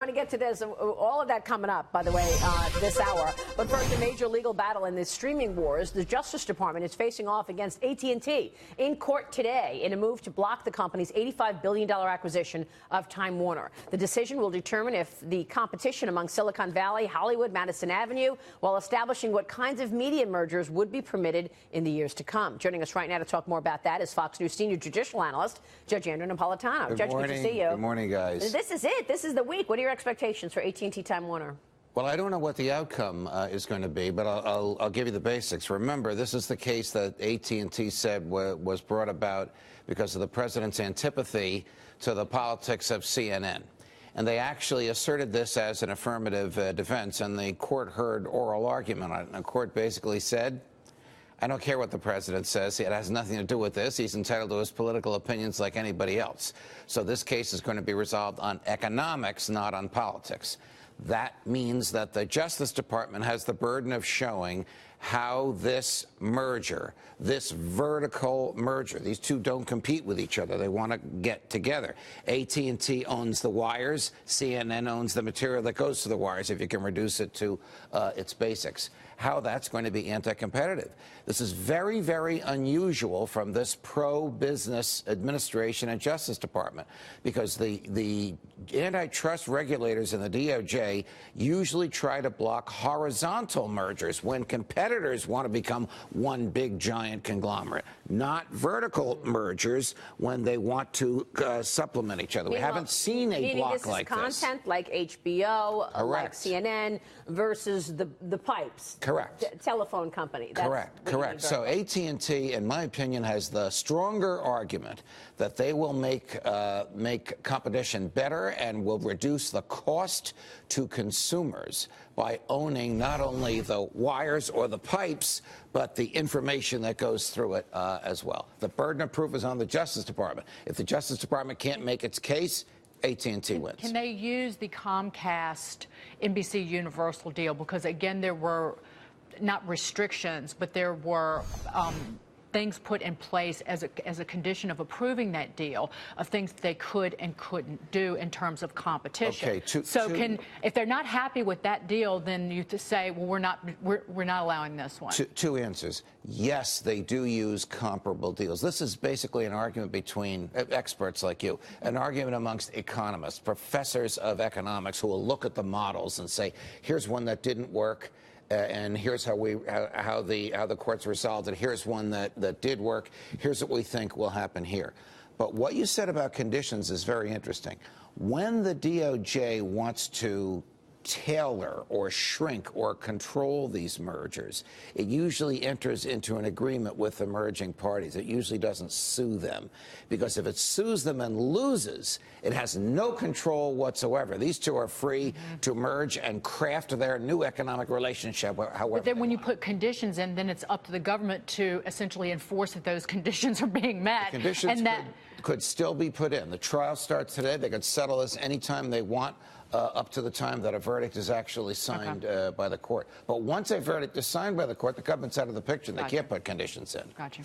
To get to this, all of that coming up, by the way, this hour. But first, a major legal battle in the streaming wars. The Justice Department is facing off against AT&T in court today in a move to block the company's $85 billion acquisition of Time Warner. The decision will determine if the competition among Silicon Valley, Hollywood, Madison Avenue, while establishing what kinds of media mergers would be permitted in the years to come. Joining us right now to talk more about that is Fox News senior judicial analyst, Judge Andrew Napolitano. Good Judge, morning. good to see you. Good morning, guys. This is it. This is the week. What are your expectations for AT&T Time Warner? Well, I don't know what the outcome is going to be, but I'll give you the basics. Remember, this is the case that AT&T said was brought about because of the president's antipathy to the politics of CNN. And they actually asserted this as an affirmative defense, and the court heard oral argument on it. And the court basically said, I don't care what the president says. It has nothing to do with this. He's entitled to his political opinions like anybody else. So this case is going to be resolved on economics, not on politics. That means that the Justice Department has the burden of showing how this merger, this vertical merger, these two don't compete with each other. They want to get together. AT&T owns the wires. CNN owns the material that goes to the wires, if you can reduce it to its basics. How that's going to be anti-competitive. This is very, very unusual from this pro-business administration and Justice Department, because the antitrust regulators in the DOJ usually try to block horizontal mergers when competitors want to become one big giant conglomerate, not vertical mergers when they want to supplement each other. We haven't seen a block like this. Content like HBO, like CNN versus the pipes. Correct. Telephone company. Correct. So AT&T, in my opinion, has the stronger argument that they will make competition better and will reduce the cost to consumers by owning not only the wires or the pipes, but the information that goes through it as well. The burden of proof is on the Justice Department. If the Justice Department can't make its case, AT&T wins. Can they use the Comcast NBC Universal deal? Because, again, there were not restrictions, but there were things put in place as a condition of approving that deal, of things they could and couldn't do in terms of competition. Okay, if they're not happy with that deal, then you to say, well, we're not allowing this one. Two answers. Yes, they do use comparable deals. This is basically an argument between experts like you, an argument amongst economists, professors of economics who will look at the models and say, here's one that didn't work. And here's how the courts resolved it. Here's one that did work. Here's what we think will happen here. But what you said about conditions is very interesting. When the DOJ wants to tailor or shrink or control these mergers, it usually enters into an agreement with the merging parties. It usually doesn't sue them, because if it sues them and loses, it has no control whatsoever. These two are free to merge and craft their new economic relationship however. But then when you put conditions in, then it's up to the government to essentially enforce that those conditions are being met. The conditions could still be put in. The trial starts today. They could settle this anytime they want, up to the time that a verdict is actually signed by the court. But once a verdict is signed by the court, the government's out of the picture. They can't put conditions in. Gotcha.